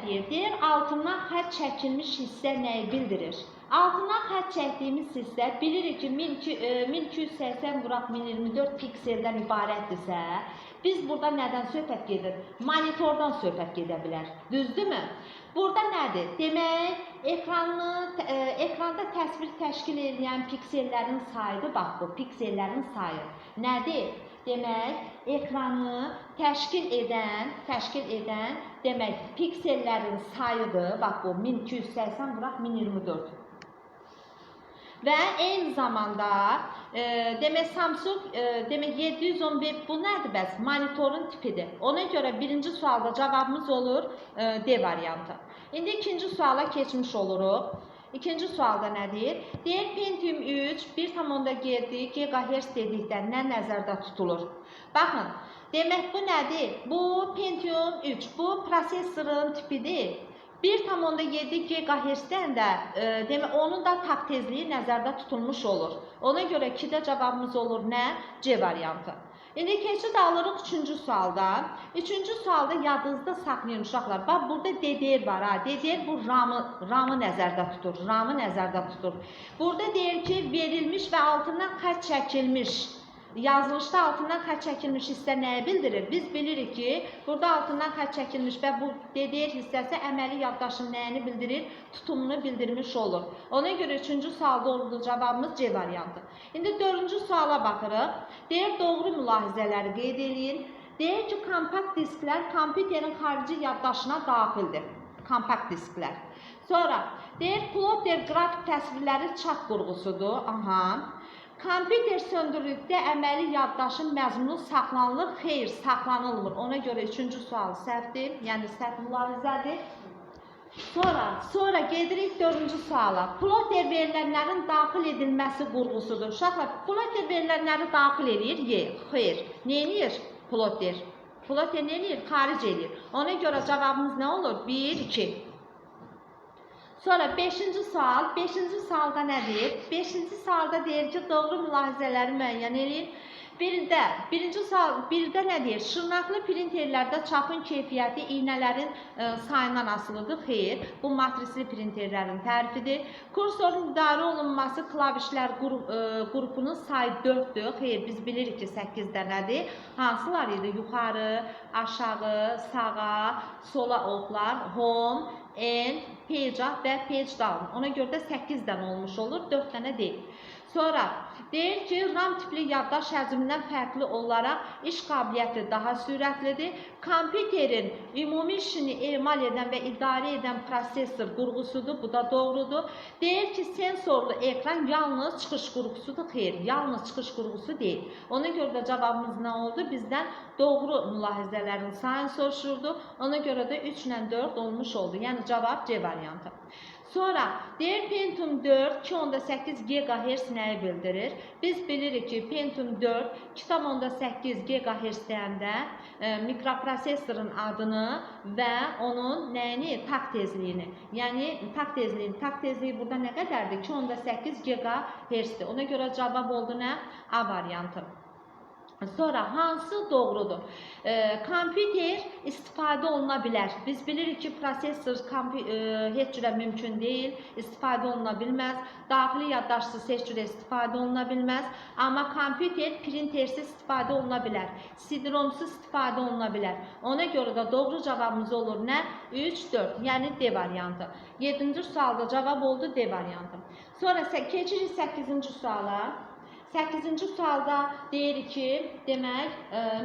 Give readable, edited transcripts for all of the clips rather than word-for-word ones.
deyir? Deyir, altından xətt çəkilmiş hissə nəyi bildirir? Altından xətt çəkdiyimiz hissə bilirik ki, 1280/1024 pikseldən ibarətdirsə, biz burada nədən söhbət gedir? Monitordan söhbət gedə bilər. Düzdürmü? Burada nədir? Demək, ekranda təsvir təşkil edən piksellərin sayıdır. Bax bu, piksellərin sayı. Nədir? Demək, ekranı təşkil edən demək, piksellərin sayıdır. Bax bu, 1280/1024. Və eyni zamanda demək, Samsung demək, 711 bu nədir bəs? Monitorun tipidir. Ona görə birinci sualda cavabımız olur D variantı. İndi ikinci suala keçmiş oluruq. İkinci sualda nədir? Deyir, Pentium 3 1,7 GHz dedikdə nə nəzərdə tutulur? Baxın, demək bu nədir? Bu Pentium 3, bu prosesorun tipidir. 1,7 GHz-dən də demək, onun da takt tezliyi nəzərdə tutulmuş olur. Ona görə 2-də cavabımız olur nə? C variantı. İndi keçid alırıq 3-cü sualda. 3-cü sualda yadınızda saxlayın uşaqlar. Bax, burada DDR var. DDR bu RAM-ı nəzərdə tutur. RAM-ı nəzərdə tutur. Burada deyir ki, verilmiş və altından xətt çəkilmiş. Yazılışda altından xətt çəkilmiş hissə nəyi bildirir? Biz bilirik ki, burada altından xətt çəkilmiş və bu DDR hissəsi əməli yaddaşın nəyini bildirir? Tutumunu bildirmiş olur. Ona görə 3-cü sualda olduğu cavabımız C variantı. İndi 4-cü suala baxırıq. Deyir, doğru mülahizələri qeyd edin. Deyir ki, kompakt disklər kompüterin xarici yaddaşına daxildir. Kompakt disklər. Sonra, deyir, plotter qrafik təsvirləri çap qurğusudur. Aha. Kompüter söndürülükdə əməli yaddaşın məzmunu saxlanılır, xeyr, saxlanılmır. Ona görə 3-cü sual səhvdir, yəni səhv mülahizədir. Sonra gedirik 4-cü suala. Plotter verilənlərin daxil edilməsi qurğusudur. Uşaqlar, plotter verilənləri daxil edir, xeyr. Nə edir plotter? Plotter nə edir? Xaric edir. Ona görə cavabımız nə olur? 1, 2. Sonra 5-ci sual. 5-ci sualda nədir? 5-ci sualda deyir ki, doğru mülahizələri müəyyən edin. Birdə nə deyir? Şırnaqlı printerlərdə çapın keyfiyyəti iynələrin sayından asılıdır. Xeyr, bu matrisli printerlərin tərifidir. Kursorun idarə olunması klavişlər qrupunun sayı 4-dür. Xeyr, biz bilirik ki, 8 dənədir. Hansılar idi? Yuxarı, aşağı, sağa, sola oxlar, home, end, page up və page down. Ona görə də 8 dənə olmuş olur, 4 dənə deyil. Sonra deyir ki, RAM tipli yaddaş həcmindən fərqli olaraq iş qabiliyyəti daha sürətlidir. Kompüterin ümumi işini emal edən və idarə edən prosesor qurğusudur, bu da doğrudur. Deyir ki, sensorlu ekran yalnız çıxış qurğusudur, xeyr, yalnız çıxış qurğusu deyil. Ona görə də cavabımız nə oldu? Bizdən doğru mülahizələrin sayını soruşurdu. Ona görə də 3 ilə 4 olmuş oldu. Yəni cavab C variantı. Sonra deyir Pentium 4 2,8 GHz nəyi bildirir? Biz bilirik ki, Pentium 4 2,8 GHz deyəndə mikroprosesorun adını və onun nəyini? Takt tezliyini. Yəni takt tezliyi burada nə qədərdir? 2,8 GHz-dir. Ona görə cavab oldu nə? A variantı. Sonra hansı doğrudur? Kompüter istifadə oluna bilər. Biz bilirik ki, prosesor heç cürə mümkün deyil, istifadə oluna bilməz. Daxili yaddaşsız heç cürə istifadə oluna bilməz. Amma kompüter printersiz istifadə oluna bilər. CD-ROMsuz istifadə oluna bilər. Ona görə də doğru cavabımız olur nə? 3, 4, yəni D variantı. 7-ci sualda cavab oldu D variantı. Sonra keçirik 8-ci suala. 8-ci sualda deyir ki, demək,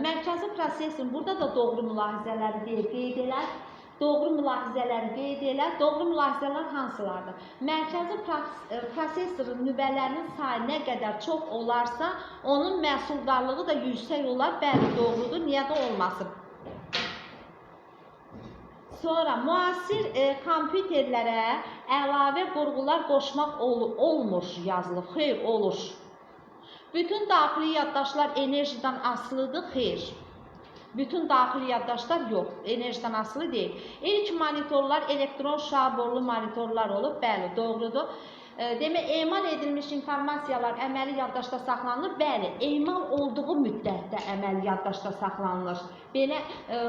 mərkəzi prosesorun, burada da doğru mülahizələri qeyd elər. Doğru mülahizələri qeyd elər. Doğru mülahizələr hansılardır? Mərkəzi prosesorun nüvələrinin sayı nə qədər çox olarsa, onun məhsuldarlığı da yüksək olar. Bəli, doğrudur. Niyə də olmasın? Sonra müasir kompüterlərə əlavə qurğular qoşmaq olmur yazılıb. Xeyr, olur. Bütün daxili yaddaşlar enerjiden asılıdır, xeyr. Bütün daxili yaddaşlar yox, enerjiden asılı deyil. İlk monitorlar elektron şaborlu monitorlar olub, bəli, doğrudur. Demək, emal edilmiş informasiyalar əməli yaddaşda saxlanılır. Bəli, emal olduğu müddətdə əməli yaddaşda saxlanılır. Belə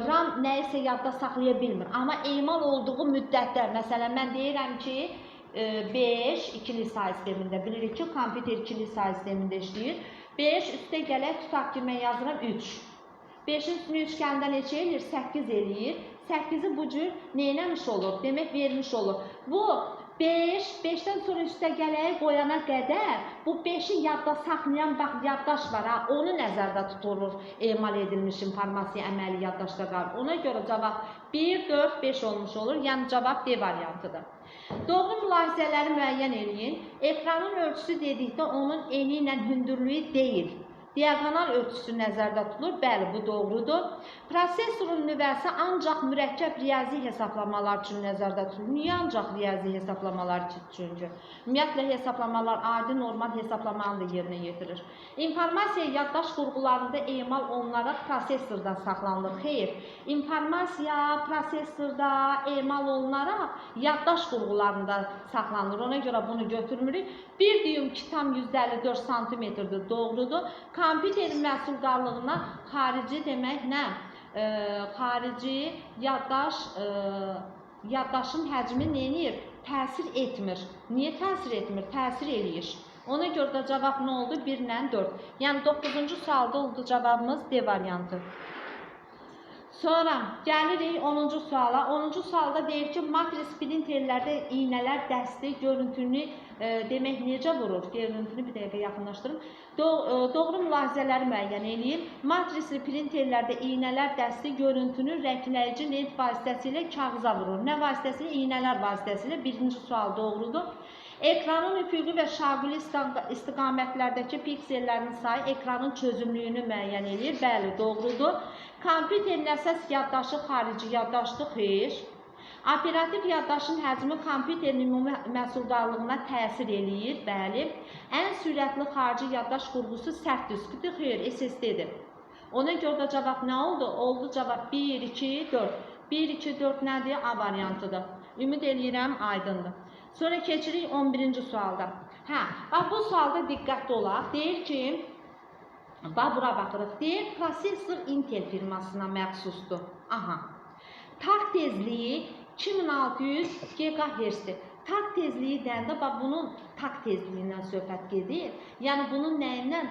RAM nəyisə yadda saxlaya bilmir. Amma emal olduğu müddətdə, məsələn, mən deyirəm ki, 5 ikili say sistemində, bilirik ki, kompüter ikili say sistemində işləyir. 5 üstə gələk, tutaq ki, mən yazıram 3. 5-in üstünü üçgəndə neçə eləyir? 8 eləyir. 8-i bu cür neynəmiş olur? Demək, vermiş olur. Bu 5, 5-dən sonra üstə gələk qoyana qədər bu 5-i yadda saxlayan yaddaş var, onu nəzərdə tutulur emal edilmiş informasiya əməli yaddaşda qalır. Ona görə cavab 1, 4, 5 olmuş olur, yəni cavab D variantıdır. Doğru mülahizələri müəyyən edin. Ekranın ölçüsü dedikdə onun eni ilə hündürlüyü deyil. Diaqonal ölçüsü nəzərdə tutulur. Bəli, bu doğrudur. Prosesorun nüvəsi ancaq mürəkkəb riyazi hesablamalar üçün nəzərdə tutulur. Niyə ancaq riyazi hesablamalar üçün? Ümumiyyətlə, hesablamalar adi normal hesablamalarını da yerinə yetirir. İnformasiya yaddaş qurğularında emal olunaraq prosesorda saxlanılır. Xeyr, informasiya prosesorda emal olunaraq yaddaş qurğularında saxlanılır. Ona görə bunu götürmürük. Bir düyüm 2,54 cm-dir, doğrudur. Kompüterin məhsuldarlığına xarici demək nə? Xarici yaddaşın həcmi neyir? Təsir etmir. Niyə təsir etmir? Təsir eləyir. Ona görə də cavab nə oldu? 1 ilə 4. Yəni 9-cu sualda oldu cavabımız D variantı. Sonra gəlirik 10-cu suala. 10-cu sualda deyir ki, matris printerlərdə iynələr dəsti görüntünü demək necə vurur? Görüntünü bir dəqiqə yaxınlaşdırın. Doğru mülahizələri müəyyən edin. Matrisli printerlərdə iynələr dəsti görüntünü rəngləyici lent vasitəsilə kağıza vurur. Nə vasitəsilə? İynələr vasitəsilə. Birinci sual doğrudur. Ekranın üfüqi və şaquli istiqamətlərdəki piksellərin sayı ekranın çözümlüyünü müəyyən edir. Bəli, doğrudur. Kompüterin əsas yaddaşı xarici yaddaşdır. Xeyr. Operativ yaddaşın həcmi kompüterin ümumi məhsuldarlığına təsir eləyir. Bəli. Ən sürətli xarici yaddaş qurğusu sərt diskdir. Xeyr, SSD-dir. Ona görə də cavab nə oldu? Oldu cavab 1, 2, 4. 1, 2, 4 nədir? A variantıdır. Ümid eləyirəm, aydındır. Sonra keçirik 11-ci sualda. Bax, bu sualda diqqətli olaq. Deyir ki, bax, bura baxırıq. Deyir, prosesor Intel firmasına məxsusdur. Aha. Takt tezliyi 2600 GHz-dir. Takt tezliyi deyəndə, bax, bunun takt tezliyindən söhbət gedir. Yəni, bunun nəyindən?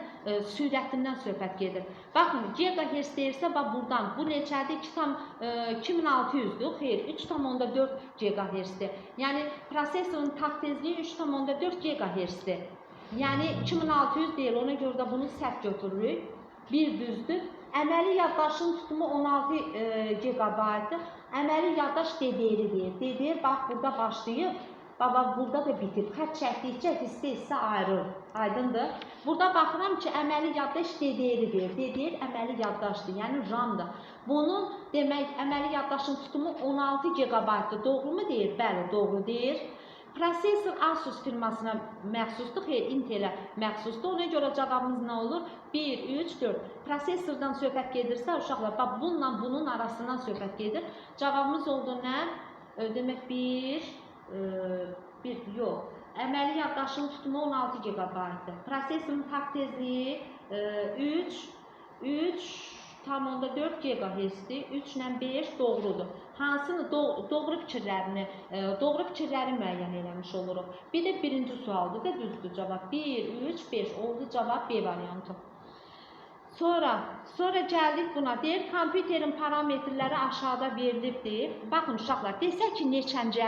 Sürətindən söhbət gedir. Baxın, GHz deyirsə, bax, buradan, bu neçədir? 2600-dür. Xeyr, 3,4 GHz-dir. Yəni, prosesorun takt tezliyi 3,4 GHz-dir. Yəni, 2600 deyil, ona görə də bunu səhv götürürük. Bir düzdür. Əməli yaddaşın tutumu 16 GB-dir. Əməli yaddaş DDR-dir. DDR, bax, burada başlayıb. Baba, burada da bitir. Xət çəkdikcə hissə ayrılır. Aydındır. Burada baxıram ki, əməli yaddaş DDR-dir. DDR əməli yaddaşdır, yəni RAM-dır. Bunun, demək, əməli yaddaşın tutumu 16 GB-dır. Doğru mu deyir? Bəli, doğru deyir. Prosesor Asus firmasına məxsusdur, xeyr, Intel-ə məxsusdur. Ona görə cavabımız nə olur? 1, 3, 4. Prosesordan söhbət gedirsə, uşaqlar, bax, bununla bunun arasından söhbət gedir. Cavabımız oldu nə? Demək, 1, yox. Əməli yaddaşın tutumu 16 GB-dır. Prosesorun takt tezliyi 3,4 GHz-dir. 3 ilə 5 doğrudur. Hansını doğru fikirləri müəyyən eləmiş oluruq. Bir də birinci sualdır da düzdür cavab. 1, 3, 5 oldu cavab B variantı. Sonra gəldik buna. Deyir, kompüterin parametrləri aşağıda verilibdir. Baxın, uşaqlar, desək ki, neçənci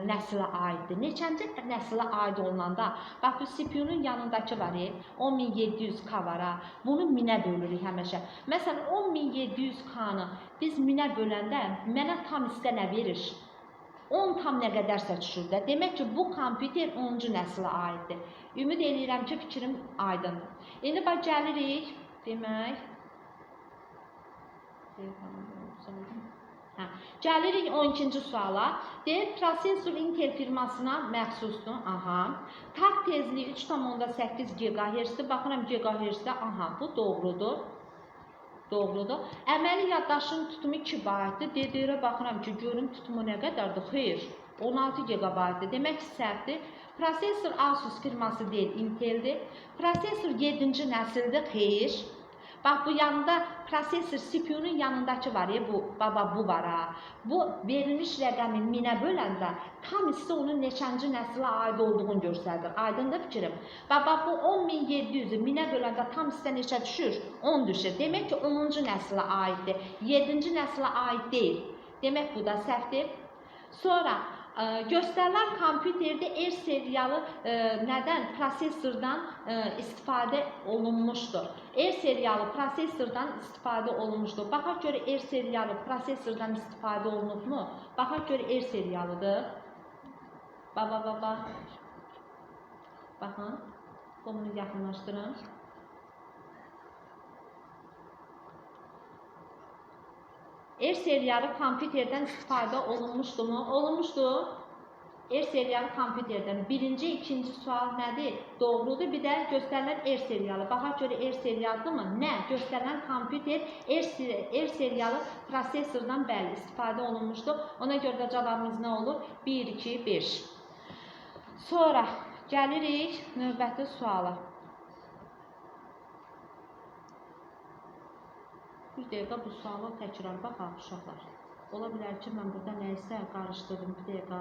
nəsilə aiddir? Neçənci nəsilə aid olunanda, bax, bu CPU-nun yanındakı var, 10700K var, bunu minə bölürük həməşə. Məsələn, 10700K-nı biz minə böləndə mənə tam istə nə verir? 10 tam nə qədərsə düşür də. Demək ki, bu kompüter 10-cu nəsilə aiddir. Ümid edirəm ki, fikrim aydındır. İndi bax, gəlirik. Demək, gəlirik 12-ci suala. Deyir, prosesor Intel firmasına məxsusdur. Aha. Takt tezliyi 3,8 GHz-dir. Baxıram GHz-də. Aha, bu doğrudur. Doğrudur. Əməli yaddaşın tutumu 2 baytdır. DDR-ə baxıram ki, görüm tutumu nə qədərdir? Xeyr, 16 GB-dır. Demək ki, səhvdir. Prosesor Asus firması deyil, Intel'dir. Prosesor 7-ci nəsildir. Xeyr. Bax, bu yanında prosesor CPU-nun yanındakı var ya, bu var ha. Bu verilmiş rəqəmi 1000-ə böləndə tam hissə onun neçənci nəsilə aid olduğunu göstərir. Aydındır fikrim. Bax, bu 10.700-ü 1000-ə böləndə tam hissə neçə düşür? 10 düşür. Demək ki, 10-cu nəsilə aiddir. 7-ci nəsilə aid deyil. Demək, bu da səhvdir. Sonra, göstərilən kompüterdə R seriyalı nədən? Prosesordan istifadə olunmuşdur. R seriyalı prosesordan istifadə olunmuşdur. Baxaq görə R seriyalı prosesordan istifadə olunubmu? Baxaq görə R seriyalıdır. Baxın, bunu yaxınlaşdırın. R seriyalı kompüterdən istifadə olunmuşdur. Olunmuşdur. R seriyalı kompüterdən. Birinci, ikinci sual nədir? Doğrudur. Bir də göstərilən R seriyalı. Baxaq görə R seriyalıdır mı? Nə? Göstərilən kompüter R seriyalı prosesordan bəli istifadə olunmuşdur. Ona görə də cavabımız nə olur? 1, 2, 5. Sonra gəlirik növbəti suala. Bir dəqiqə bu suala təkrar baxaq uşaqlar. Ola bilər ki, mən burada nəyisə qarışdırdım. Bir dəqiqə.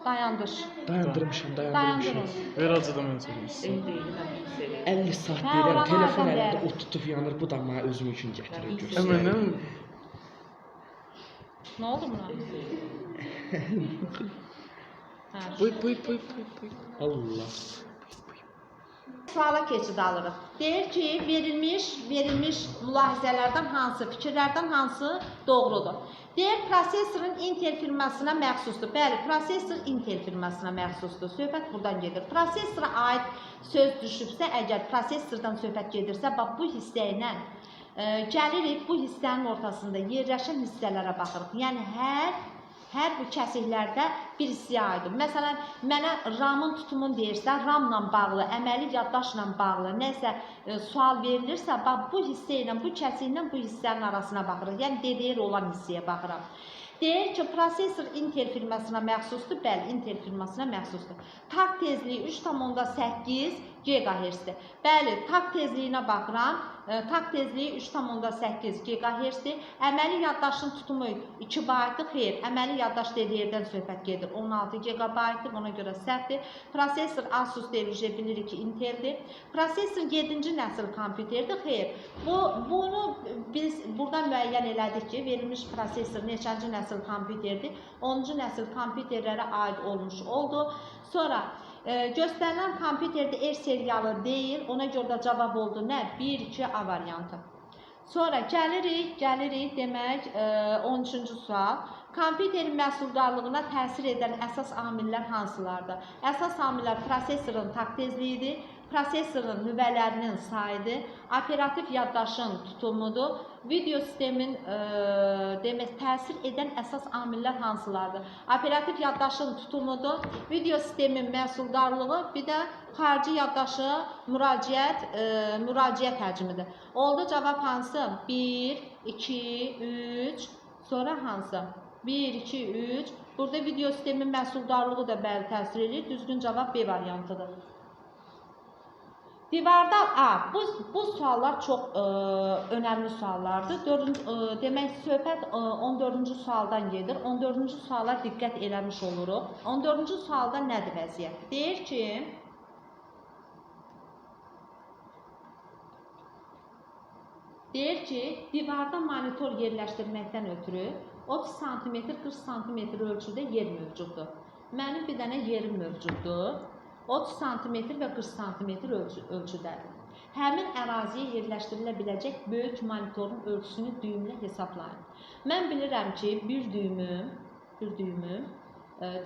Dayandır. Dayandırmışam. Ver acıdan önce. 50 saat deyirəm, telefon əlimdə o tutub yanır, bu da mənə özüm üçün gətirir, göstərir. Hemen değil mi? Nə oldu buna? Buyur. Allah. Suala keçid alırıq. Deyir ki, verilmiş mülahizələrdən hansı, fikirlərdən hansı doğrudur? Deyir, prosesorun Intel firmasına məxsusdur. Bəli, prosesor Intel firmasına məxsusdur. Söhbət buradan gedir. Prosesora aid söz düşübsə, əgər prosesordan söhbət gedirsə, bax, bu hissə ilə gəlirik, bu hissənin ortasında yerləşən hissələrə baxırıq. Yəni, hər bu kəsiklərdə bir hissəyə aiddir. Məsələn, mənə RAM-ın tutumunu deyirsə, RAM-la bağlı, əməli yaddaşla bağlı nəsə sual verilirsə, bax, bu hissə ilə, bu kəsiklə bu hissənin arasına baxırıq. Yəni, DDR olan hissəyə baxıram. Deyir ki, prosesor Intel firmasına məxsusdur. Bəli, Intel firmasına məxsusdur. Takt tezliyi 3,8 GHz-dir. Bəli, takt tezliyinə baxıram. Takt tezliyi 3,8 GHz-dir. Əməli yaddaşın tutumu 2 baytdır. Xeyr, əməli yaddaş DDR-dən söhbət gedir. 16 GB-dır, ona görə səhvdir. Prosesor Asus deyil, bilirik ki, Intel-dir. Prosesor 7-ci nəsil kompüterdir. Xeyr, bunu biz buradan müəyyən elədik ki, verilmiş prosesor neçənci nəsil kompüterdir? 10-cu nəsil kompüterlərə aid olmuş oldu. Sonra, göstərilən kompüterdə R seriyalı deyil, ona görə də cavab oldu nə? 1, 2, A variantı. Sonra gəlirik demək 13-cü sual. Kompüterin məhsuldarlığına təsir edən əsas amillər hansılardır? Əsas amillər prosesorun takt tezliyidir, prosesorun nüvələrinin sayıdır, operativ yaddaşın tutumudur, video sistemin təsir edən əsas amillər hansılardır? Operativ yaddaşın tutumudur, video sistemin məhsuldarlığı, bir də xarici yaddaşı müraciət həcmidir. Oldu cavab hansı? 1, 2, 3, sonra hansı? 1, 2, 3. Burada video sistemin məhsuldarlığı da bəli təsir edir. Düzgün cavab B variantıdır. Divarda, bu suallar çox önəmli suallardır. Demək, söhbət 14-cü sualdan gedir. 14-cü suala diqqət eləmiş oluruq. 14-cü sualda nədir vəziyyət? Deyir ki, divarda monitor yerləşdirməkdən ötürü 30 cm, 40 cm ölçüdə yer mövcuddur. Mənim bir dənə yerim mövcuddur. 30 cm və 40 cm ölçüdədir. Həmin əraziyə yerləşdirilə biləcək böyük monitorun ölçüsünü düymlə hesablayın. Mən bilirəm ki, bir düymüm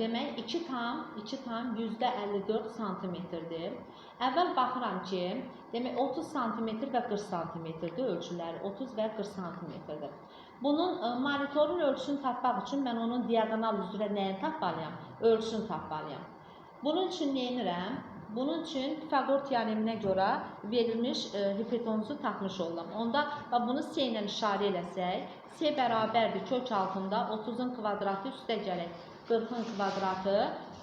demək 2,54 cm-dir. Əvvəl baxıram ki, demək 30 cm və 40 cm-dir ölçüləri, 30 və 40 cm-dir. Bunun monitorun ölçüsünü tapmaq üçün mən onun diaqonal üzrə nəyi tapmalıyam? Ölçüsünü tapmalıyam. Bunun üçün nə edirəm? Bunun üçün Pifaqor teoreminə görə verilmiş hipotenuzu tapmış oldum. Onda bunu S ilə işarə eləsək, S bərabərdir kök altında 30-un kvadratı üstə gələk 40-ın kvadratı,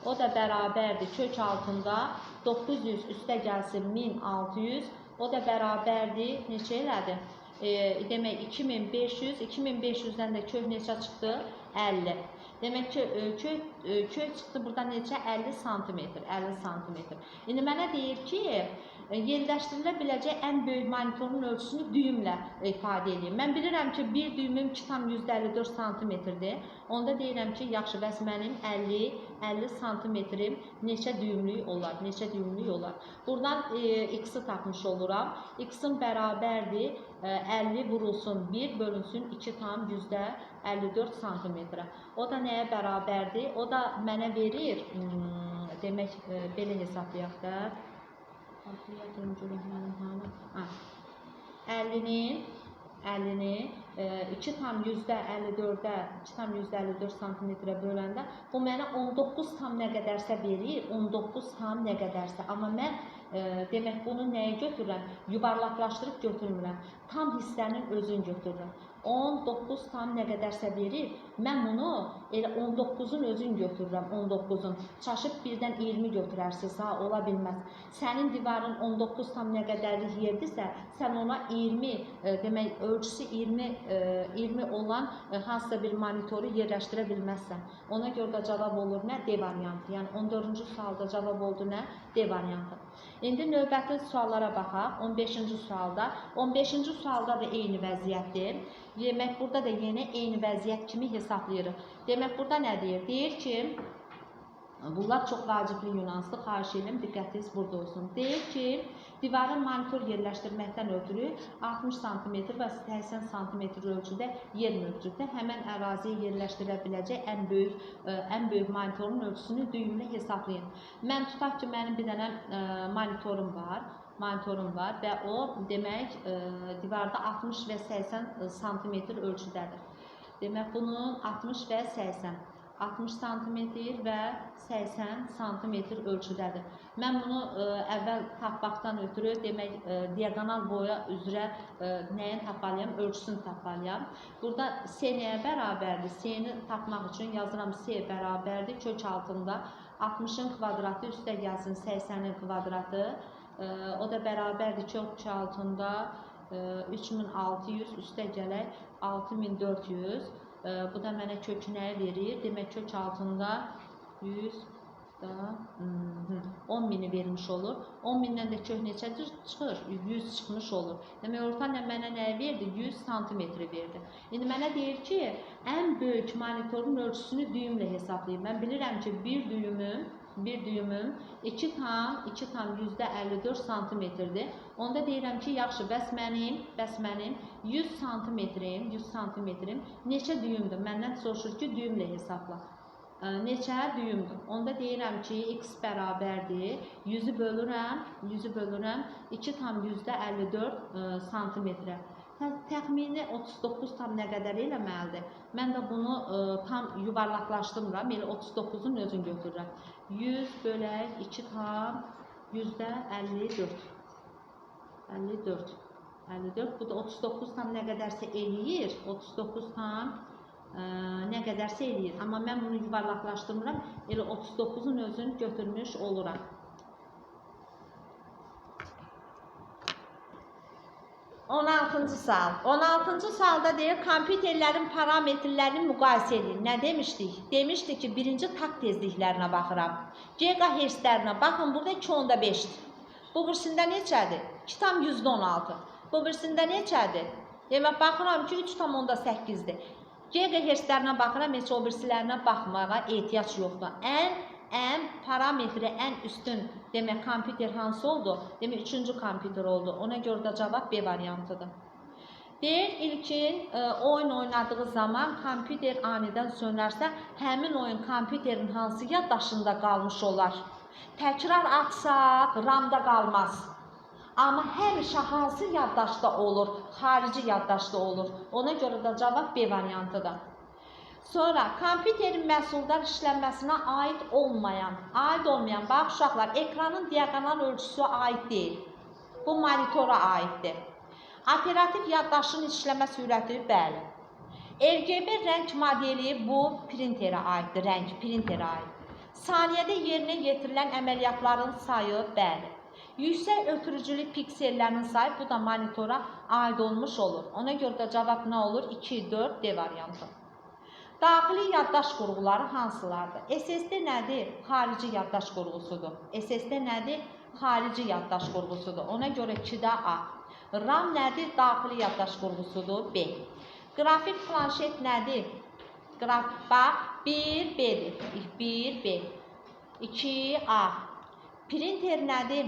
o da bərabərdir kök altında 900 üstə gəlsin 1600, o da bərabərdir neçə elədi? Demək 2500, 2500-dən də kök neçə çıxdı? 50. Demək ki, kök çıxdı buradan neçə? 50 santimetr. 50 santimetr. İndi mənə deyir ki, yerləşdirilə biləcək ən böyük monitorun ölçüsünü düyümlə ifadə edeyim. Mən bilirəm ki, bir düyümüm 2,54 santimetrdir. Onda deyirəm ki, yaxşı, bəs mənim 50 santimetrim neçə düyümlük olar? Neçə düyümlük olar? Buradan x-i tapmış oluram. X-in bərabərdir 50 vurulsun 1 bölünsün 2,54 santimetrə. O da nəyə bərabərdir? O da mənə verir, demək, belə hesablayaq da. 50-ni 2,54-ə 2,54 santimetrə böləndə bu mənə 19 tam nə qədərsə verir, 19 tam nə qədərsə. Amma mən demək bunu nəyə götürürəm? Yuvarlaqlaşdırıb götürmürəm. Tam hissənin özünü götürürəm. 19 tam nə qədərsə verir, mən bunu elə 19-un özünü götürürəm, 19-un. Çaşıb birdən 20 götürərsiniz, ha, ola bilməz. Sənin divarın 19 tam nə qədərlik yerdirsə, sən ona 20, demək, ölçüsü 20 olan hansısa bir monitoru yerləşdirə bilməzsən. Ona görə də cavab olur nə? D variantı. Yəni 14-cü sualda cavab oldu nə? D variantı. İndi növbəti suallara baxaq. 15-ci sualda. 15-ci sualda da eyni vəziyyətdir. Demək, burada da yenə eyni vəziyyət kimi hesablayırıq. Demək, burada nə deyir? Deyir ki, bunlar çox vacibli nüansdır. Xahiş edirəm, diqqətiniz burada olsun. Deyir ki, divarın monitor yerləşdirməkdən ötürü 60 cm və 80 cm ölçüdə yer mövcuddur. Həmən əraziyə yerləşdirə biləcək ən böyük monitorun ölçüsünü düyümlə hesablayın. Mən tutaq ki, mənim bir dənə monitorum var və o, demək, divarda 60 və 80 cm ölçüdədir. Demək, bunun 60 və 80 cm və 80 cm ölçüdədir. Mən bunu əvvəl tapmaqdan ötürü, demək, diagonal boya üzrə nəyin tapmalıyam? Ölçüsünü tapmalıyam. Burada S nəyə bərabərdir? S-ni tapmaq üçün yazıram S bərabərdir. Kök altında 60-ın kvadratı üstə gəlsin 80-in kvadratı. O da bərabərdir kök altında 3600 üstə gələk 6400. Bu da mənə kökü nəyə verir? Demək, kök altında 10.000-i vermiş olur. 10.000-dən də kök neçədir? Çıxır. 100 çıxmış olur. Demək, orta mənə nəyə verdi? 100 cm verdi. İndi mənə deyir ki, ən böyük monitorun ölçüsünü düyümlə hesablayayım. Mən bilirəm ki, bir düyümüm 2,54 santimetrdir. Onda deyirəm ki, yaxşı, bəs mənim 100 santimetrim neçə düyümdür? Məndən soruşur ki, düyümlə hesabla. Neçə düyümdür? Onda deyirəm ki, x bərabərdir. 100-ü bölürəm 2,54 santimetrə. Təxmini 39 tam nə qədər eləməlidir? Mən də bunu tam yuvarlaqlaşdırmıram, elə 39-un özünü götürürəm. 100 bölək 2,54. 54. Bu da 39 tam nə qədərsə eləyir. 39 tam nə qədərsə eləyir. Amma mən bunu yuvarlaqlaşdırmıram, elə 39-un özünü götürmüş oluram. 16-cı sual. 16-cı sualda deyir, kompüterlərin parametrlərini müqayisə edin. Nə demişdik? Demişdik ki, birinci takt tezliklərinə baxıram. Gigahertzlərinə baxın, burada 2,5-dir. Bu birisində neçədir? 2,16. Bu birisində neçədir? Demək, baxıram ki, 3,8-dir. Gigahertzlərinə baxıram, heç o birisilərinə baxmağa ehtiyac yoxdur. Ən parametri, ən üstün, demək, kompüter hansı oldu? Demək, 3-cü kompüter oldu. Ona görə də cavab B variantıdır. Deyir, ilkin oyun oynadığı zaman kompüter anidən sönərsə, həmin oyun kompüterin hansı yaddaşında qalmış olar? Təkrar atsaq, RAM-da qalmaz. Amma həmişə hansı yaddaşda olur? Xarici yaddaşda olur. Ona görə də cavab B variantıdır. Sonra kompüterin məhsuldar işlənməsinə aid olmayan, bax uşaqlar, ekranın diaqonal ölçüsü aid deyil. Bu monitora aiddir. Operativ yaddaşın işləmə sürəti, bəli. RGB rəng modeli bu printerə aiddir, rəng printerə aid. Saniyədə yerinə yetirilən əməliyyatların sayı, bəli. Yüksək ötürücülük piksellərinin sayı, bu da monitora aid olmuş olur. Ona görə də cavab nə olur? 2, 4, D variantı. Daxili yaddaş qurğuları hansılardır? SSD nədir? Xarici yaddaş qurğusudur. SSD nədir? Xarici yaddaş qurğusudur. Ona görə 2-də A. RAM nədir? Daxili yaddaş qurğusudur. B. Qrafik planşet nədir? Bax, 1B'dir. 1B. 2A. Printer nədir?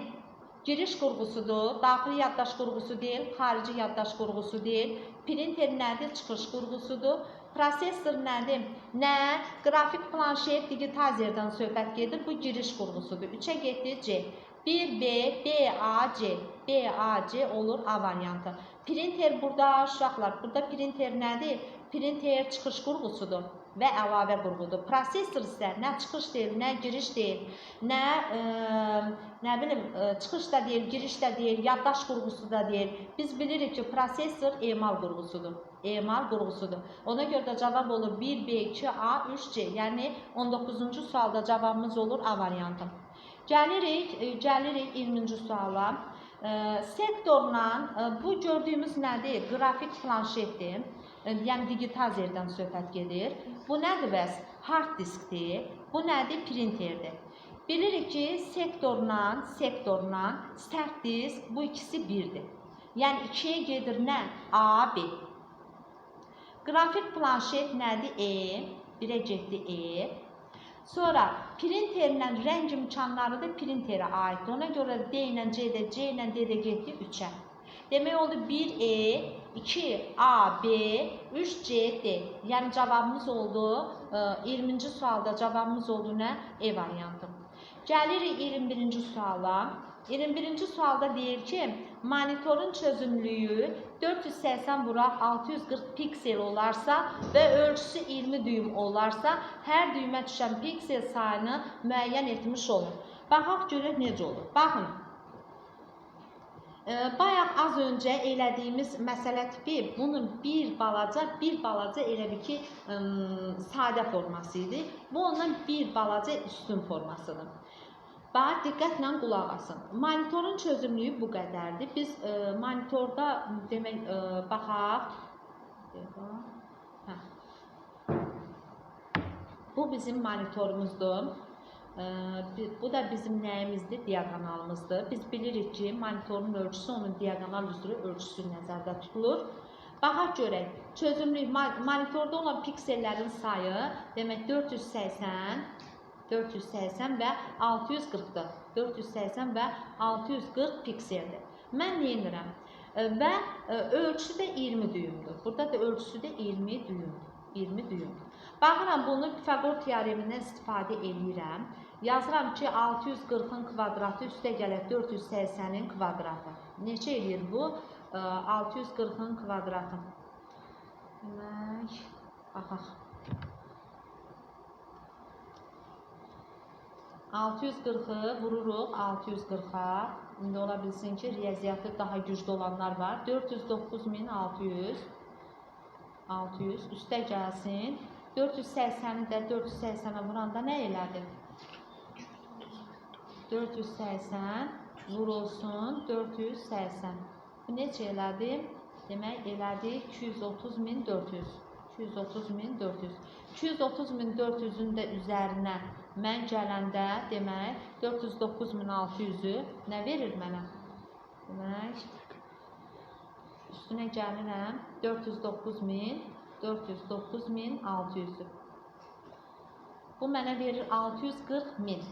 Giriş qurğusudur. Daxili yaddaş qurğusu deyil, xarici yaddaş qurğusu deyil. Printer nədir? Çıxış qurğusudur. Prosesor nədir? Nə? Qrafik planşet, digitazerdən söhbət gedir. Bu giriş qurğusudur. 3-ə getdi C. 1B, BAC. BAC olur A variantı. Printer burada, uşaqlar, burada printer nədir? Printer çıxış qurğusudur və əlavə qurğudur. Prosesor isə nə çıxış deyil, nə giriş deyil, nə bilim, çıxış da deyil, giriş də deyil, yaddaş qurğusu da deyil. Biz bilirik ki, prosesor emal qurğusudur. Emal qurğusudur. Ona görə də cavab olur 1B, 2A, 3C. Yəni 19-cu sualda cavabımız olur A variantı. Gəlirik 20-ci suala. Sektorla bu gördüyümüz nədir? Qrafik planşetdir. Yəni digitazerdən söhbət gedir. Bu nədir bəs? Hard diskdir. Bu nədir? Printerdir. Bilirik ki, sektorla sərt disk bu ikisi birdir. Yəni 2-yə gedir nə? A, B. Qrafik planşet nədir? E. 1-ə getdi E. Sonra printerlə rəng imkanları da printerə aiddir. Ona görə D ilə C-də, C ilə D-də getdi 3-ə. Demək oldu 1E, 2A, B, 3C, D. Yəni cavabımız oldu, 20-ci sualda cavabımız oldu nə? E variantı. Gəlirik 21-ci suala. 21-ci sualda deyir ki, monitorun çözümlüyü 480x640 piksel olarsa və ölçüsü 20 düym olarsa, hər düymə düşən piksel sayını müəyyən etmiş olur. Baxaq görək necə olur. Baxın. Bayaq az öncə elədiyimiz məsələ tipi bunun bir balaca elə bir ki sadə forması idi. Bu ondan bir balaca üstün formasıdır. Bax, diqqətlə qulaq asın. Monitorun çözümlüyü bu qədərdir. Biz monitorda demək baxaq. Bu bizim monitorumuzdur. Bu da bizim nəyimizdir? Diaqonalımızdır. Biz bilirik ki, monitorun ölçüsü onun diaqonal üzrə ölçüsü nəzərdə tutulur. Baxaq görək. Çözümlük monitorda olan piksellərin sayı demək 480 və 640-dır. 480 və 640 pikseldir. Mən nə edirəm? Və ölçüsü də 20 düymdür. Burada da ölçüsü də 20 düymdür. Baxıram, bunu Pifaqor teoremindən istifadə edirəm. Yazıram ki, 640-ın kvadratı üstə gəlir 480-in kvadratı. Neçə edir bu? 640-ın kvadratı. Demək, baxaq. 640-ı vururuq 640-a. İndi ola bilsin ki, riyaziyyatı daha güclü olanlar var. 409.600 üstə gəlsin. 480-i də 480-ə vuranda nə elədi? 480 vurulsun 480. Bu neçə elədi? Demək, elədi 230.400. 230.400-ün də üzərinə mən gələndə, demək, 409.600-ü nə verir mənə? Demək, üstünə gəlirəm 409.600-ü. Bu mənə verir 640.000.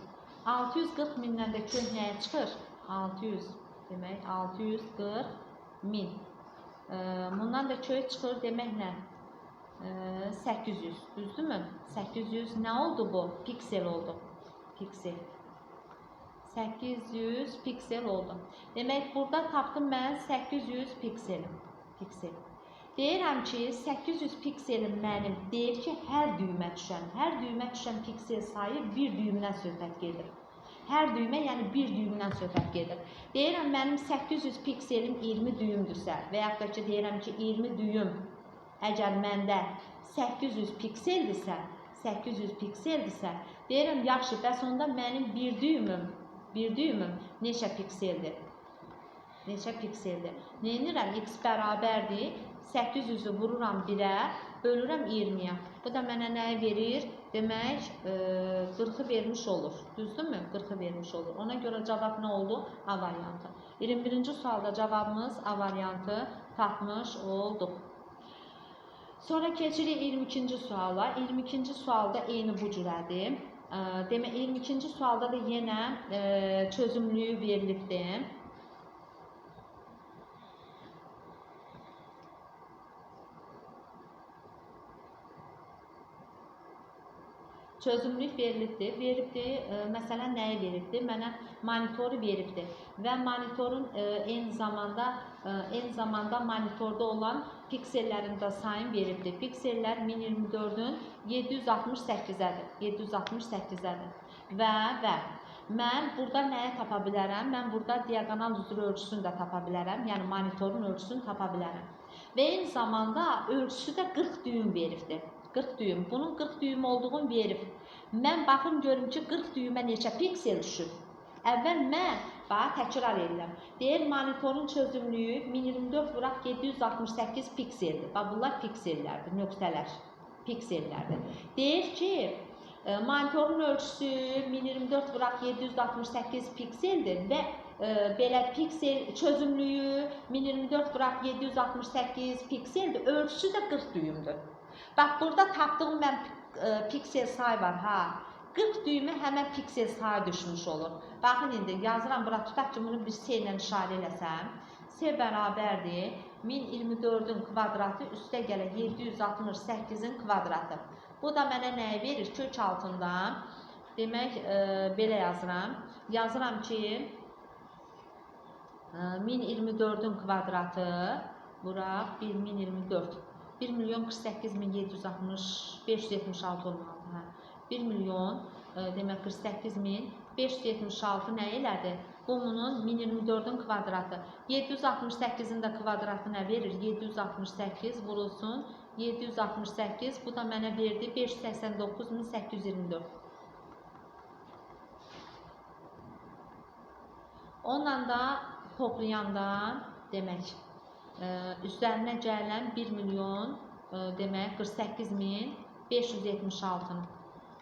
640.000-dən də köhnəyə çıxır. 600, demək, 640.000. Bundan da köy çıxır, demək nə? 800, düzdürmü? 800 nə oldu bu? Piksel oldu. Piksel. 800 piksel oldu. Demək, burada tapdım mən 800 pikseli. Deyirəm ki, 800 pikselim mənim deyir ki, hər düymə düşən piksel sayı bir düymdən söhbət gedir. Hər düymə, yəni bir düymdən söhbət gedir. Deyirəm, mənim 800 pikselim 20 düymdürsə və yaxud da ki, deyirəm ki, 20 düym əgər məndə 800 pikseldirsə, deyirəm, yaxşı, bəs onda mənim bir düymüm neçə pikseldir? Neynirəm? X bərabərdir. 800-ü vururam 1-ə, bölürəm 20-yə. Bu da mənə nəyi verir? Demək, 40-ı vermiş olur. Düzdürmü? 40-ı vermiş olur. Ona görə cavab nə oldu? A variantı. 21-ci sualda cavabımız A variantı tapmış olduq. Sonra keçirik 22-ci suala. 22-ci sualda eyni bu cürədir. Demək, 22-ci sualda da yenə çözümlüyü verilibdir. Çözümlük verilibdir. Məsələn, nəyi veribdir? Mənə monitoru veribdir. Və monitorun eyni zamanda monitorda olan piksellərin də sayını veribdir. Piksellər 1024-ün 768-ədir. Və mən burada nəyə tapa bilərəm? Mən burada diaqonal üzrə ölçüsünü də tapa bilərəm. Yəni, monitorun ölçüsünü tapa bilərəm. Və eyni zamanda ölçüsü də 40 düym veribdir. 40 düym. Bunun 40 düym olduğunu verib. Mən baxım görüm ki, 40 düymə neçə piksel düşür. Əvvəl mən, təkrar edirəm. Deyir, monitorun çözümlüyü 1024 vuraq 768 pikseldir. Bunlar piksellərdir, nöqtələr. Piksellərdir. Deyir ki, monitorun ölçüsü 1024 vuraq 768 pikseldir və belə piksel çözümlüyü 1024 vuraq 768 pikseldir. Ölçüsü də 40 düymdür. Bax, burada tapdığım mən piksel sayı var, 40 düymə həmən piksel sayı düşmüş olur. Baxın, indi yazıram, bura tutaq ki, bunu bir S ilə işarə eləsəm. S bərabərdir 1024-ün kvadratı üstə gələ 768-in kvadratı. Bu da mənə nəyi verir? Kök altında, demək, belə yazıram. Yazıram ki, 1024-ün kvadratı, bura 1024. 1.048.760.576 olmalıdır. 1.000.000, demək 48.576 nə elədir? Bunun 1024-ün kvadratı. 768-in də kvadratı nə verir? 768 vurulsun. 768, bu da mənə verdi 589.824. Onunla da toplayanda, demək, üzərinə gələn 1.000.000, demək 48.576-nı.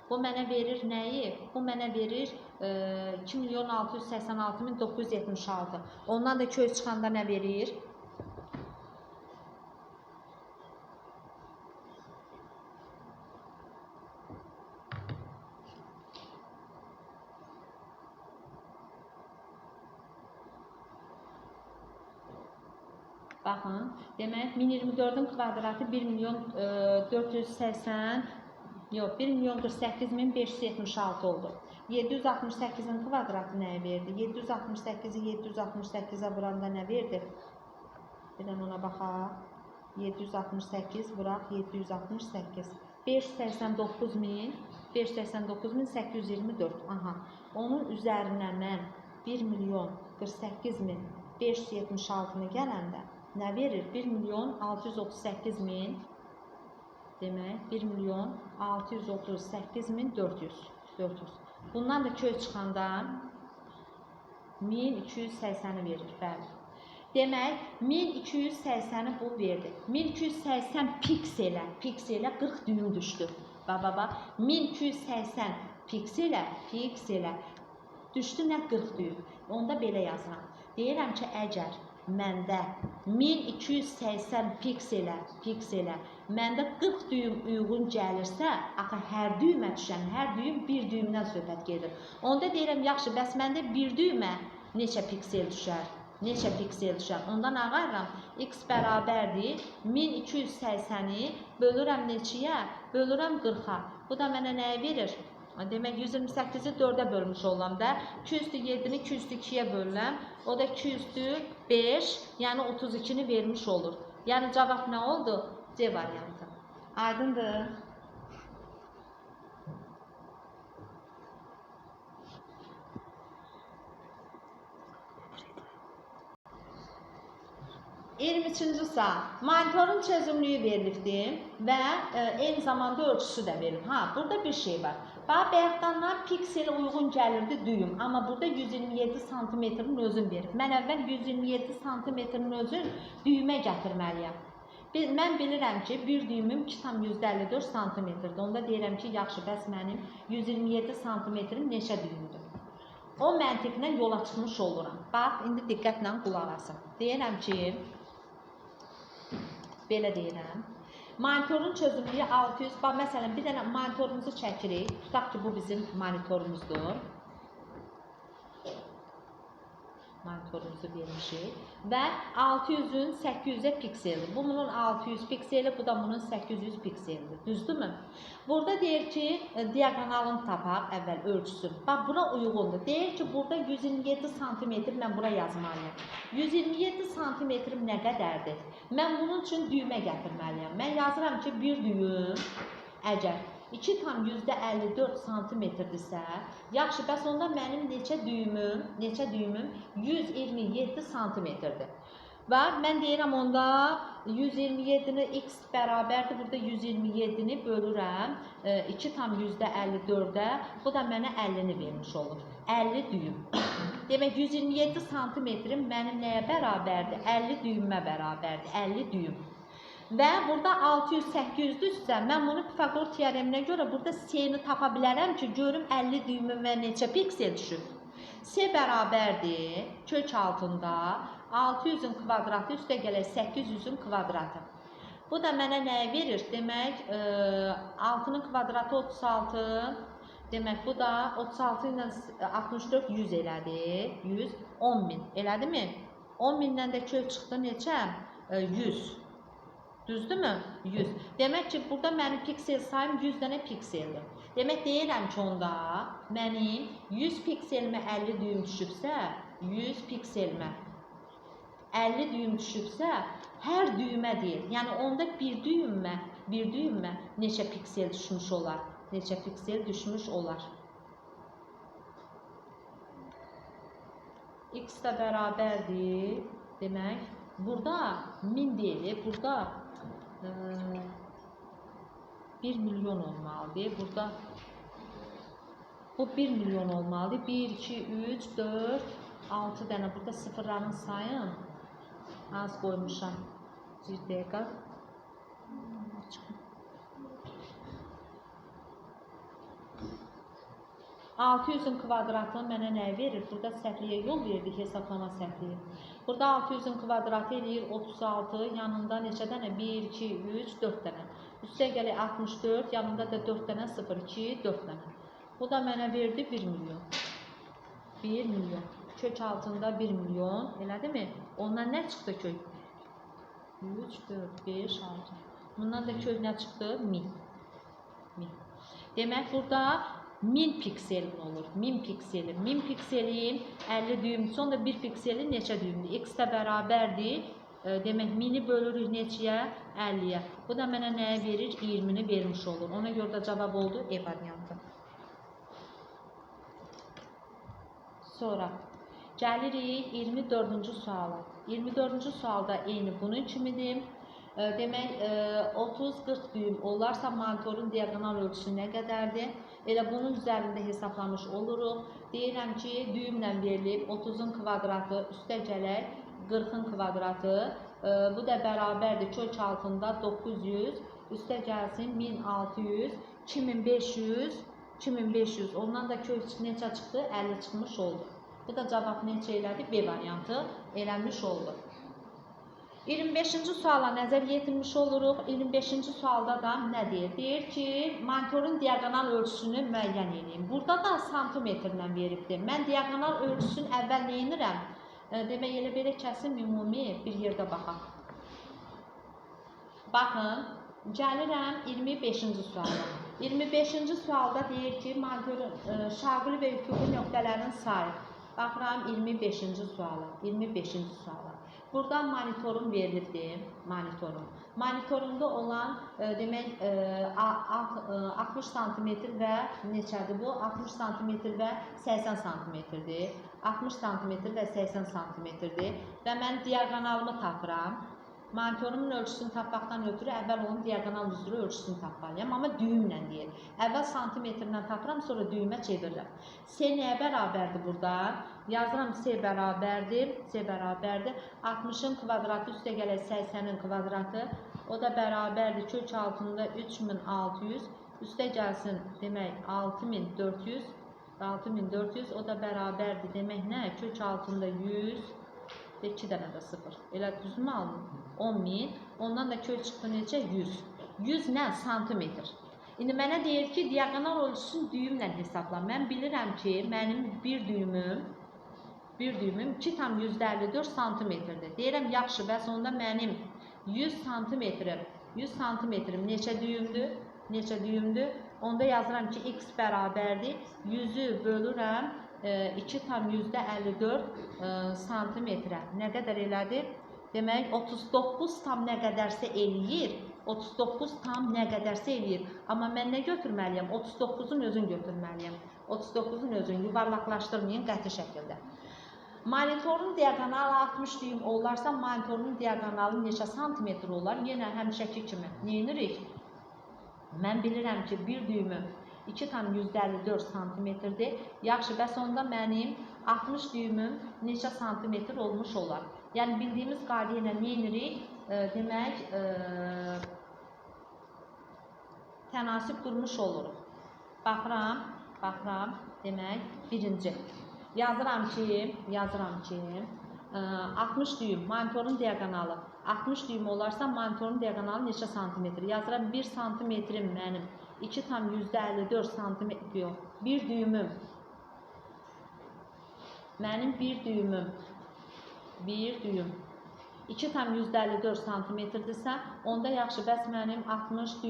Bu mənə verir nəyi? Bu mənə verir 2.686.976. Ondan da kök çıxanda nə verir? Baxın, demək 1024-ün kvadratı 1.048.576 oldu. 768-in kvadratı nəyə verdi? 768-i 768-ə vuranda nə verdi? Birdən ona baxaq. 768 vuraq 768. 589.824. Aha. Onun üzərinə mən 1.048.576-nı gələndə nə verir? 1.638.000, demək 1.638.400. Bundan da kök çıxanda 1280-i verir. Bəli. Demək 1280-i bu verdi. 1280 pikselə 40 düym düşdü. Bax. 1280 pikselə düşdü nə 40 düym. Onda belə yazıram. Deyirəm ki, əgər məndə 1280 pikselə məndə 40 düym uyğun gəlirsə, axı hər düymə düşən, hər düym bir düymdən söhbət gedir. Onda deyirəm, yaxşı, bəs məndə bir düymə neçə piksel düşər? Ondan ağarıram, x bərabərdir 1280-i bölürəm neçəyə? Bölürəm 40-a. Bu da mənə nəyi verir? Demək 128-i 4-ə bölmüş olam da. 2/7-ni 2/2-yə bölürəm. O da 2/5, yəni 32-ni vermiş olur. Yəni cavab nə oldu? C variantı. Aydındır? Üçüncü sual. Monitorun çözümlüyü verilibdir və eyni zamanda ölçüsü də verilib. Burada bir şey var. Bax, bayaqdan pikselə uyğun gəlirdi düyüm, amma burada 127 santimetrin özün verib. Mən əvvəl 127 santimetrin özün düyümə gətirməliyəm. Mən bilirəm ki, bir düyümüm 2,54 santimetrdir. Onda deyirəm ki, yaxşı, bəs mənim 127 santimetrim neçə düyümdür? O məntiqlə yola çıxmış oluram. Bax, indi diqqətlə qulaq asın. Deyirəm ki, belə deyirəm. Monitorun çözümlüyü 600. Bax, məsələn, bir dənə monitorumuzu çəkirik. Tutaq ki, bu bizim monitorumuzdur. Monitorumuzu vermişik. Və 600-ün 800-ə pikselidir. Bu, bunun 600 pikseli, bu da bunun 800 pikselidir. Düzdürmü? Burada deyir ki, diaqonalını tapaq, əvvəl ölçüsün. Bax, buna uyğundur. Deyir ki, burada 127 santimetr mən bura yazmalıyım. 127 santimetrim nə qədərdir? Mən bunun üçün düymə gətirməliyəm. Mən yazıram ki, bir düyüm, əgər 2,54 santimetrdirsə, yaxşı, bəs onda mənim neçə düyümüm 127 santimetrdir. Və mən deyirəm onda 127-ni x bərabərdir, burada 127-ni bölürəm 2,54-ə, bu da mənə 50-ni vermiş olur. 50 düyüm. Demək 127 santimetrim mənim nəyə bərabərdir? 50 düyümə bərabərdir, 50 düyüm. Və burada 600-800-dürsə, mən bunu Pifaqor teoreminə görə burada C-ni tapa bilərəm ki, görüm 50 düyümümə neçə piksel düşür. C bərabərdir, kök altında 600-ün kvadratı üstə gələk 800-ün kvadratı. Bu da mənə nəyə verir? Demək, 6-nın kvadratı 36, demək, bu da 36 ilə 64, 100 elədi, 100, 10.000, elədi mi? 10.000-dən də kök çıxdı neçə? 100. Düzdürmü? 100. Demək ki, burada mənim piksel sayım 100 dənə pikseldir. Demək, deyirəm ki, onda mənim 100 pikselimə 50 düyüm düşübsə, 100 pikselimə 50 düyüm düşübsə, hər düyümə deyil. Yəni, onda bir düyümə neçə piksel düşmüş olar? Neçə piksel düşmüş olar? X də bərabərdir. Demək, burada 1000 deyilir, burada 1 milyon olmalıdır. Burada bu 1 milyon olmalıdır. 1, 2, 3, 4, 6 dənə. Burada sıfırların sayın az qoymuşam. Bir dəqiqə. 600-ün kvadratı mənə nə verir? Burada səhvliyə yol verdik, hesablama səhvliyə. Burada 600-ün kvadratı eləyir 36, yanında neçə dənə? 1, 2, 3, 4 dənə. Üstə gələk 64, yanında da 4 dənə 0, 2, 4 dənə. Bu da mənə verdi 1 milyon. 1 milyon. Kök altında 1 milyon, elədi mi? Ondan nə çıxdı kök? 3, 4, 5, 6. Bundan da kök nə çıxdı? 1000. Demək, burada 1000 pikselim olur. 1000 pikselim. 1000 pikselim 50 düyüm. Sonra 1 pikseli neçə düyümdür? X də bərabərdir. Demək, 1000-i bölürük neçəyə? 50-yə. Bu da mənə nəyə verir? 20-ni vermiş olur. Ona görə də cavab oldu E variantı. Sonra gəlirik 24-cü suala. 24-cü sualda eyni bunun kimidir. Demək, 30-40 düyüm olarsa monitorun diaqonal ölçüsü nə qədərdir? Elə bunun üzərində hesablamış oluruq. Deyirəm ki, düyümlə verilib 30-un kvadratı üstə gələk 40-ın kvadratı. Bu da bərabərdir kök altında 900, üstə gəlsin 1600, 2500, 2500. Ondan da kök neçə çıxdı? 50 çıxmış oldu. Bu da cavab neçə elədi? B variantı elənmiş oldu. 25-ci suala nəzər yetirmiş oluruq. 25-ci sualda da nə deyir? Deyir ki, monitorun diaqonal ölçüsünü müəyyən edin. Burada da santimetrlə veribdir. Mən diaqonal ölçüsünü əvvəl neyinirəm? Demək, elə belə kəsin ümumi bir yerdə baxaq. Baxın, Gəlirəm 25-ci suala. 25-ci sualda deyir ki, monitörün şaquli və üfüqi nöqtələrin sayı. Baxıram 25-ci suala. 25-ci suala. Burada monitorum verilibdir. Monitorumda olan demək 60 sm və neçədir bu? 60 sm və 80 sm-dir. 60 sm və 80 sm-dir və mən diaqonalımı tapıram. Monitorumun ölçüsünü tapmaqdan ötürü əvvəl onun diaqonal üzrə ölçüsünü tapmalıyam, amma düyümlə deyil. Əvvəl santimetrlə tapıram, sonra düymə çevirirəm. S nəyə bərabərdir burada? Yazıram S bərabərdir. 60-ın kvadratı üstə gələk 80-in kvadratı. O da bərabərdir kök altında 3600. Üstə gəlsin demək 6400. 6400 o da bərabərdir demək nə? Kök altında 100 və 2 dənə də 0. Elə düzmü aldım? 10.000. Ondan da kök çıxdı necə? 100. 100 nə? Santimetr. İndi mənə deyir ki, diaqonal ölçüsünü düyümlə hesabla. Mən bilirəm ki, mənim bir düyümüm 2,54 santimetrdir. Deyirəm, yaxşı, bəs onda mənim 100 santimetrim neçə düyümdür? Onda yazıram ki, x bərabərdir. 100-ü bölürəm 2,54 santimetrə. Nə qədər elədir? Demək, 39 tam nə qədərsə eləyir. 39 tam nə qədərsə eləyir. Amma mən nə götürməliyəm? 39-un özünü götürməliyəm. 39-un özünü yuvarlaqlaşdırmayın qəti şəkildə. Monitorun diaqonalı 60 düym olarsa, monitorun diaqonalı neçə santimetr olar? Yenə həmişəki kimi. Neyinirik? Mən bilirəm ki, bir düymüm 2,54 santimetrdir. Yaxşı, bəs onda mənim 60 düymüm neçə santimetr olmuş olar? Yəni, bildiyimiz qayda ilə neyinirik? Demək, tənasib qurmuş oluruq. Baxıram, demək, birinci. Yazıram ki, 60 düym, monitorun diaqonalı. 60 düym olarsa, monitorun diaqonalı neçə santimetr? Yazıram, 1 santimetrim mənim 2,54 santimetr yox. Bir düymüm. Mənim bir düymüm 2,54 santimetrdirsə, onda yaxşı, bəs mənim 60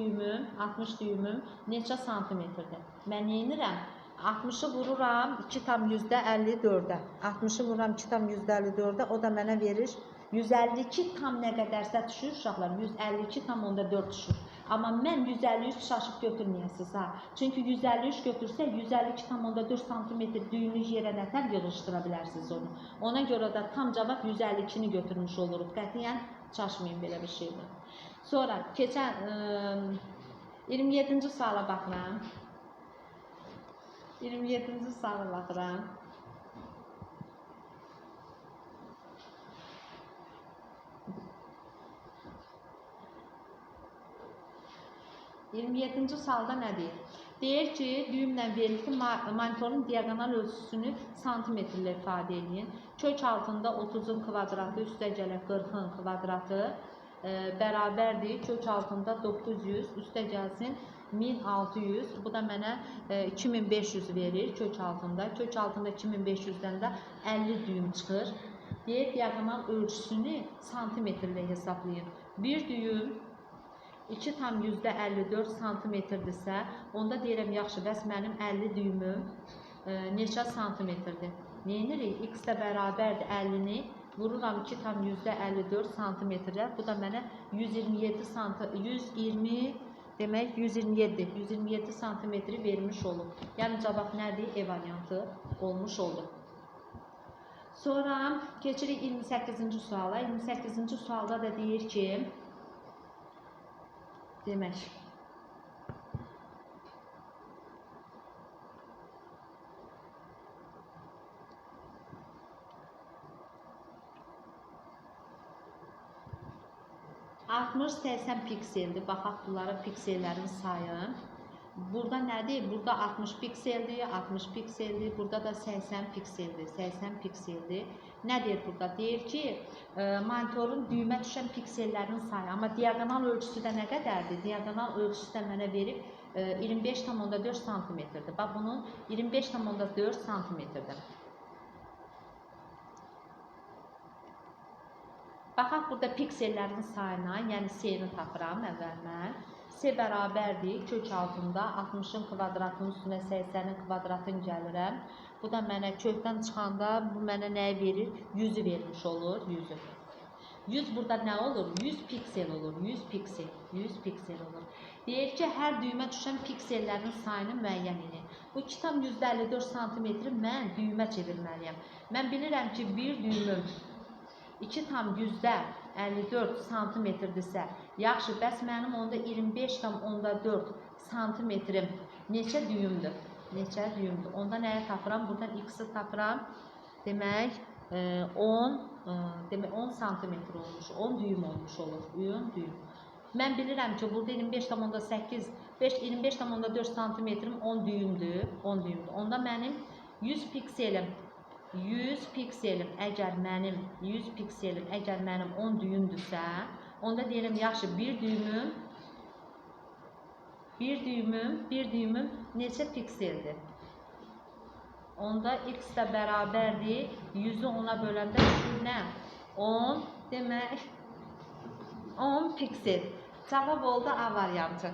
düymüm neçə santimetrdir? Mən neyinirəm? 60-ı vururam 2,54-ə. 60-ı vururam 2,54-ə, o da mənə verir 152 tam nə qədərsə düşür uşaqlar, 152 tam onda 4 düşür. Amma mən 153 şaşıb götürməyəsiniz ha. Çünki 153 götürsə 152 tam onda 4 cm düyümlü yerə nətər yığışdıra bilərsiniz onu. Ona görə də tam cavab 152-ni götürmüş oluruq. Qətiyyən çaşmayın belə bir şeylə. Sonra keçən 27-ci suala baxıram. 27-ci suala baxıram. 27-ci sualda nə deyir? Deyir ki, düyümlə verilir ki, monitorun diaqonal ölçüsünü santimetrlə ifadə edin. Kök altında 30-un kvadratı, üstə gələk 40-ın kvadratı bərabərdir. Kök altında 900, üstə gəlsin 1600. Bu da mənə 2500 verir kök altında. Kök altında 2500-dən də 50 düym çıxır. Deyir, diaqonal ölçüsünü santimetrlə hesablayın. Bir düyüm 2,54 santimetrdirsə, onda deyirəm, yaxşı, bəs mənim 50 düymüm neçə santimetrdir? Neyinirik? X də bərabərdir 50-ni, vururam 2,54 santimetrə, bu da mənə 127 santimetri vermiş olur. Yəni, cavab nədir? E variantı olmuş olur. Sonra keçirik 28-ci suala. 28-ci sualda da deyir ki, demək, (60-80 pikseldir. Baxaq bunların piksellərin sayı. Burada nədir? Burada 60 pikseldir, 60 pikseldir. Burada da 80 pikseldir, 80 pikseldir. Nə deyir burada? Deyir ki, monitorun düymə düşən piksellərin sayı. Amma diaqonal ölçüsü də nə qədərdir? Diaqonal ölçüsü də mənə verib 25,4 santimetrdir. Bax, bunun 25,4 santimetrdir. Baxaq burada piksellərin sayına, yəni C-ni tapıram əvvəl mən. C bərabərdir, kök altında 60-ın kvadratının üstünə 80-in kvadratını gəlirəm. Bu da mənə kökdən çıxanda bu mənə nəyi verir? 100-ü vermiş olur, 100-ü. 100 burada nə olur? 100 piksel olur, 100 piksel, 100 piksel olur. Deyək ki, hər düymə düşən piksellərin sayını müəyyən edin. Bu 2,54 sm mən düymə çevirməliyəm. Mən bilirəm ki, bir düymüm 2,54 sm-dirsə, yaxşı, bəs mənim onda 25,4 sm-im neçə düyümdür? Neçə düyümdür? Onda nəyə tapıram? Buradan x-i tapıram. Demək, 10 sm olmuş, 10 düyüm olmuş olur. 10 düyüm. Mən bilirəm ki, burada 25,8, 25,4 sm 10 düyümdür, 10 düyümdür. Onda mənim 100 pikselim, əgər mənim 100 pikselim, əgər mənim 10 düyümdürsə, onda deyirəm, yaxşı, bir düyümüm neçə pikseldir? Onda x də bərabərdir, 100-ü 10-a böləndə düşür nə? 10, demək, 10 piksel. Cavab oldu A variantı.